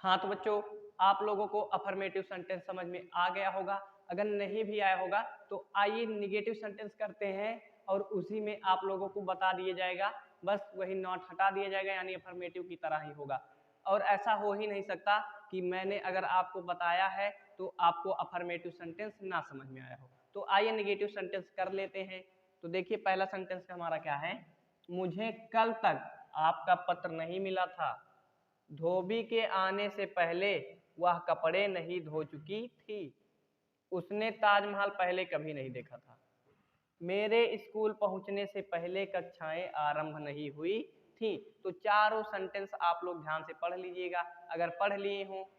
हाँ तो बच्चों आप लोगों को अफर्मेटिव सेंटेंस समझ में आ गया होगा। अगर नहीं भी आया होगा तो आइए निगेटिव सेंटेंस करते हैं और उसी में आप लोगों को बता दिया जाएगा, बस वही नॉट हटा दिया जाएगा, यानी अफर्मेटिव की तरह ही होगा। और ऐसा हो ही नहीं सकता कि मैंने अगर आपको बताया है तो आपको अफर्मेटिव सेंटेंस ना समझ में आया हो। तो आइए निगेटिव सेंटेंस कर लेते हैं। तो देखिए पहला सेंटेंस हमारा क्या है, मुझे कल तक आपका पत्र नहीं मिला था, धोबी के आने से पहले वह कपड़े नहीं धो चुकी थी, उसने ताजमहल पहले कभी नहीं देखा था, मेरे स्कूल पहुंचने से पहले कक्षाएं आरंभ नहीं हुई थी। तो चारों सेंटेंस आप लोग ध्यान से पढ़ लीजिएगा। अगर पढ़ लिए हो,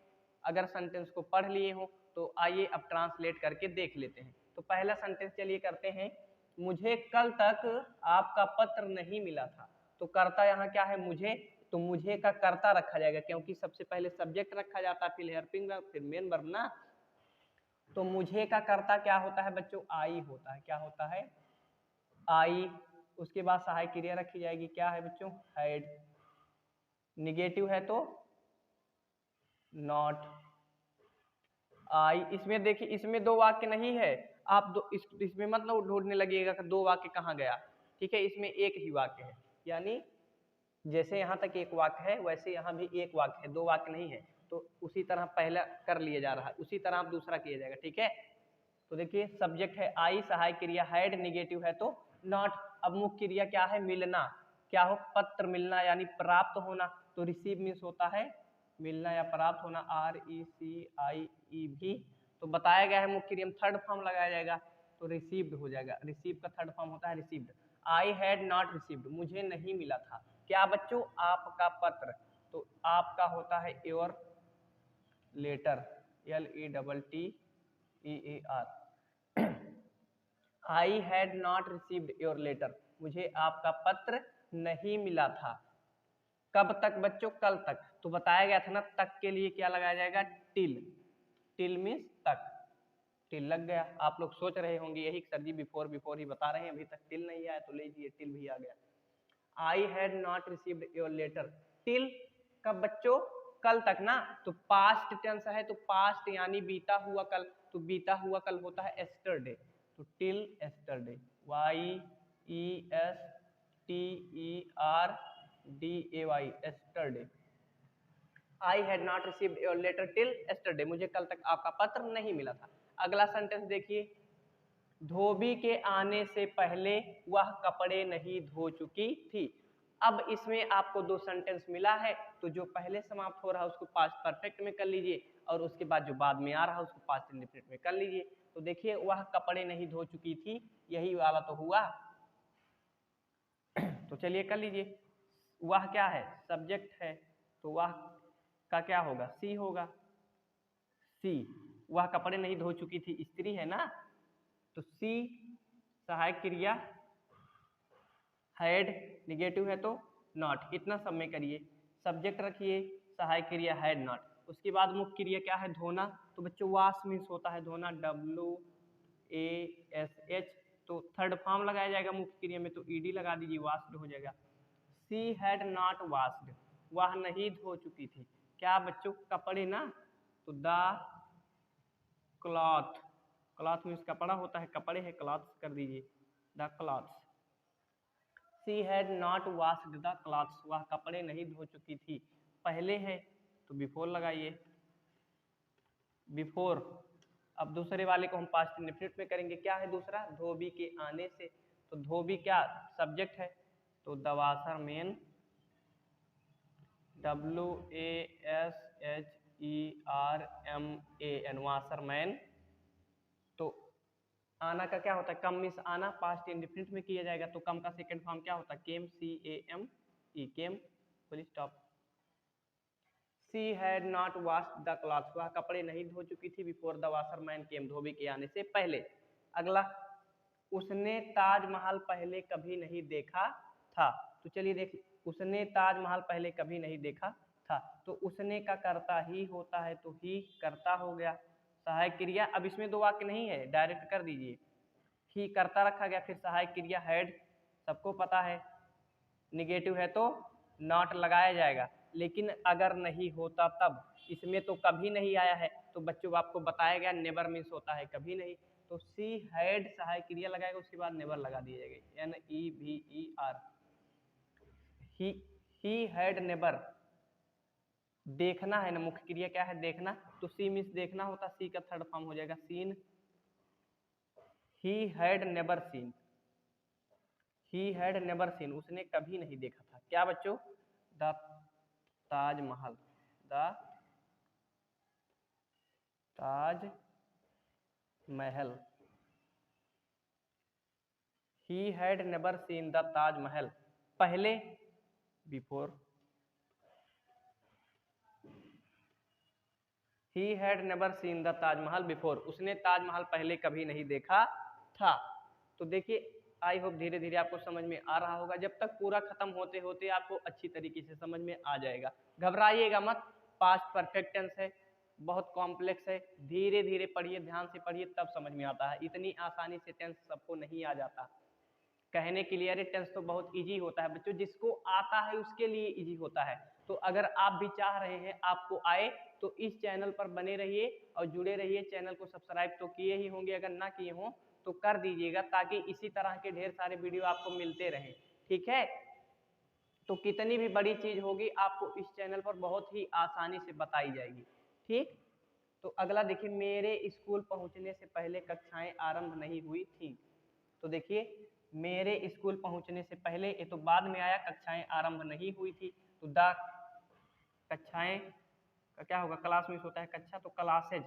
अगर सेंटेंस को पढ़ लिए हो तो आइए अब ट्रांसलेट करके देख लेते हैं। तो पहला सेंटेंस चलिए करते हैं, मुझे कल तक आपका पत्र नहीं मिला था। तो कर्ता यहाँ क्या है, मुझे, तो मुझे का कर्ता रखा जाएगा क्योंकि सबसे पहले सब्जेक्ट रखा जाता है, फिर हेल्पिंग वर्ब, फिर मेन वर्ब ना। तो मुझे का कर्ता क्या होता है बच्चों, आई होता है। क्या होता है, आई। उसके बाद सहायक क्रिया रखी जाएगी, क्या है बच्चों, हैड। निगेटिव है तो नॉट। आई, इसमें देखिए इसमें दो वाक्य नहीं है, आप दो इसमें मतलब ढूंढने लगिएगा कि दो वाक्य कहाँ गया। ठीक है, इसमें एक ही वाक्य है, यानी जैसे यहाँ तक एक वाक्य है वैसे यहाँ भी एक वाक्य है, दो वाक्य नहीं है। तो उसी तरह पहला कर लिया जा रहा है, उसी तरह आप दूसरा किया जाएगा। ठीक है, तो देखिए सब्जेक्ट है आई, सहायक क्रिया हैड, निगेटिव है तो नॉट। अब मुख्य क्रिया क्या है, मिलना। क्या हो, पत्र मिलना यानी प्राप्त होना। तो रिसीव मीन्स होता है मिलना या प्राप्त होना, RECIEV। तो बताया गया है मुख्य क्रिया में थर्ड फॉर्म लगाया जाएगा तो रिसीव्ड हो जाएगा। रिसीव का थर्ड फॉर्म होता है received. I had not received, मुझे नहीं मिला था क्या बच्चों, आपका पत्र। तो आपका होता है your letter, LETTER। I had not received your letter, मुझे आपका पत्र नहीं मिला था। कब तक बच्चों, कल तक। तो बताया गया था ना तक के लिए क्या लगाया जाएगा, टिल। टिल मीन्स तक, टिल लग गया। आप लोग सोच रहे होंगे यही सर जी बिफोर बिफोर ही बता रहे हैं, अभी तक टिल नहीं आया, तो लीजिए टिल भी आ गया। I had not received your letter till, कब बच्चों, कल तक ना। तो पास्ट टेंस है तो पास्ट यानी बीता हुआ कल, तो बीता हुआ कल होता है एस्टरडे। तो till yesterday, YESTERDAY, yesterday. I had not received your letter till yesterday, मुझे कल तक आपका पत्र नहीं मिला था। अगला सेंटेंस देखिए, धोबी के आने से पहले वह कपड़े नहीं धो चुकी थी। अब इसमें आपको दो सेंटेंस मिला है, तो जो पहले समाप्त हो रहा है उसको पास्ट परफेक्ट में कर लीजिए और उसके बाद जो बाद में आ रहा है उसको पास्ट इंडेफिनिट में कर लीजिए। तो देखिए वह कपड़े नहीं धो चुकी थी, यही वाला तो हुआ। तो चलिए कर लीजिए, वह क्या है, सब्जेक्ट है, तो वह का क्या होगा, सी होगा। सी, वह कपड़े नहीं धो चुकी थी स्त्री है ना, तो सी सहायक क्रिया हैड, निगेटिव है तो नॉट। इतना सब में करिए, सब्जेक्ट रखिए, सहायक क्रिया हैड नॉट। उसके बाद मुख्य क्रिया क्या है, धोना। तो बच्चों वाश मीन्स होता है धोना, WASH। तो थर्ड फॉर्म लगाया जाएगा मुख्य क्रिया में, तो ED लगा दीजिए, वाश्ड हो जाएगा। सी हैड नॉट वाश्ड, वह नहीं धो चुकी थी क्या बच्चों, कपड़े ना। तो द क्लॉथ, क्लॉथ मीन्स कपड़ा होता है, कपड़े है, क्लॉथ्स कर दीजिए, the clothes. She had not washed the clothes, वह कपड़े नहीं धो चुकी थी। पहले है तो बिफोर लगाइए, बिफोर। अब दूसरे वाले को हम पास्ट इंडेफिनिट में करेंगे, क्या है दूसरा, धोबी के आने से। तो धोबी क्या सब्जेक्ट है, तो द वाशरमैन, WASHERMAN, वाशरमैन। तो आना का क्या होता है, कम मीन्स आना, पास्ट इंडेफिनिट में किया जाएगा। तो कम का सेकंड फॉर्म क्या होता है, केम, CAME, came, full stop. She had not washed the clothes, वह कपड़े नहीं धो चुकी थी, बिफोर द वाशरमैन केम, धोबी के आने से पहले। अगला, उसने ताजमहल पहले कभी नहीं देखा था। तो चलिए देख, उसने ताजमहल पहले कभी नहीं देखा था। तो उसने का करता ही होता है तो ही करता हो गया। सहायक क्रिया, अब इसमें दो वाक्य नहीं है, डायरेक्ट कर दीजिए, ही करता रखा गया, फिर सहायक क्रिया हैड, सबको पता है। निगेटिव है तो नॉट लगाया जाएगा। लेकिन अगर नहीं होता तब, इसमें तो कभी नहीं आया है, तो बच्चों आपको बताया गया नेवर मीन्स होता है कभी नहीं, तो सी हैड सहायक क्रिया लगाएगा, उसके बाद नेवर लगा दिया जाएगा, NEVER। ही हैड नेवर, देखना है ना, मुख्य क्रिया क्या है, देखना, तो सी मीन्स देखना होता, सी का थर्ड फॉर्म हो जाएगा seen. He had never seen, he had never seen, उसने कभी नहीं देखा था क्या बच्चों, the Taj Mahal, the Taj Mahal. He had never seen the Taj Mahal, पहले, before. He had never seen the Taj Mahal before, उसने ताजमहल पहले कभी नहीं देखा था। तो देखिए आई होप धीरे धीरे आपको समझ में आ रहा होगा, जब तक पूरा खत्म होते होते आपको अच्छी तरीके से समझ में आ जाएगा। घबराइएगा मत, पास्ट परफेक्ट टेंस है, बहुत कॉम्प्लेक्स है, धीरे धीरे पढ़िए, ध्यान से पढ़िए, तब समझ में आता है, इतनी आसानी से टेंस सबको नहीं आ जाता। कहने के लिए अरे टेंस तो बहुत इजी होता है बच्चों, जिसको आता है उसके लिए इजी होता है। तो अगर आप भी चाह रहे हैं आपको आए, तो इस चैनल पर बने रहिए और जुड़े रहिए। चैनल को सब्सक्राइब तो किए ही होंगे, अगर ना किए हों तो कर दीजिएगा, ताकि इसी तरह के ढेर सारे वीडियो आपको मिलते रहें, ठीक है। तो कितनी भी बड़ी चीज होगी आपको इस चैनल पर बहुत ही आसानी से बताई जाएगी, ठीक। तो अगला देखिए, मेरे स्कूल पहुंचने से पहले कक्षाएं आरंभ नहीं हुई थी। तो देखिए मेरे स्कूल पहुंचने से पहले, ये तो बाद में आया, कक्षाएं आरंभ नहीं हुई थी, तो द कक्षाएं का क्या होगा, क्लास में होता है कक्षा, तो क्लासेज,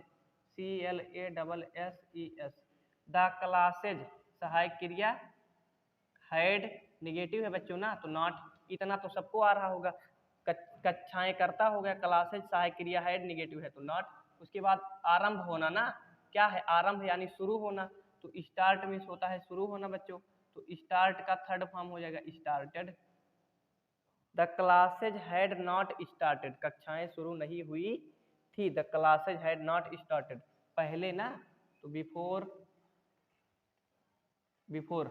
CLASSES, द क्लासेज सहायक क्रिया, हैड निगेटिव है बच्चों ना, तो नॉट, इतना तो सबको आ रहा होगा। कक्षाएं करता हो गया, क्लासेज सहायक क्रिया हैड निगेटिव है तो नॉट, उसके बाद आरंभ होना ना, क्या है आरंभ यानी शुरू होना, तो स्टार्ट मीन्स होता है शुरू होना बच्चों, तो स्टार्ट का थर्ड फॉर्म हो जाएगा started. The classes had not started, कक्षाएं शुरू नहीं हुई थी, the classes had not started, पहले ना, तो before, before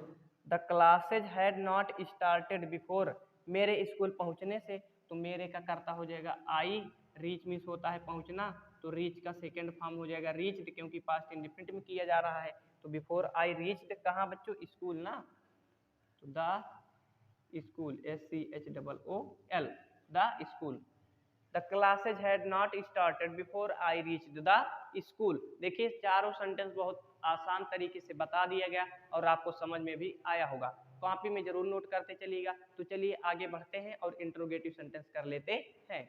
the classes had not started before, मेरे स्कूल पहुंचने से, तो मेरे का करता हो जाएगा आई, रीच मीन्स होता है पहुंचना, तो रीच का सेकेंड फॉर्म हो जाएगा रीच्ड, क्योंकि पास्ट इंडिफिनिट में किया जा रहा है, तो बिफोर आई रीच्ड कहाँ बच्चों, स्कूल ना, तो the school, SCHOOL, the school. The classes had not started before I reached the school. देखिए चारों सेंटेंस बहुत आसान तरीके से बता दिया गया और आपको समझ में भी आया होगा, कॉपी में जरूर नोट करते चलिएगा। तो चलिए आगे बढ़ते हैं और इंट्रोगेटिव सेंटेंस कर लेते हैं।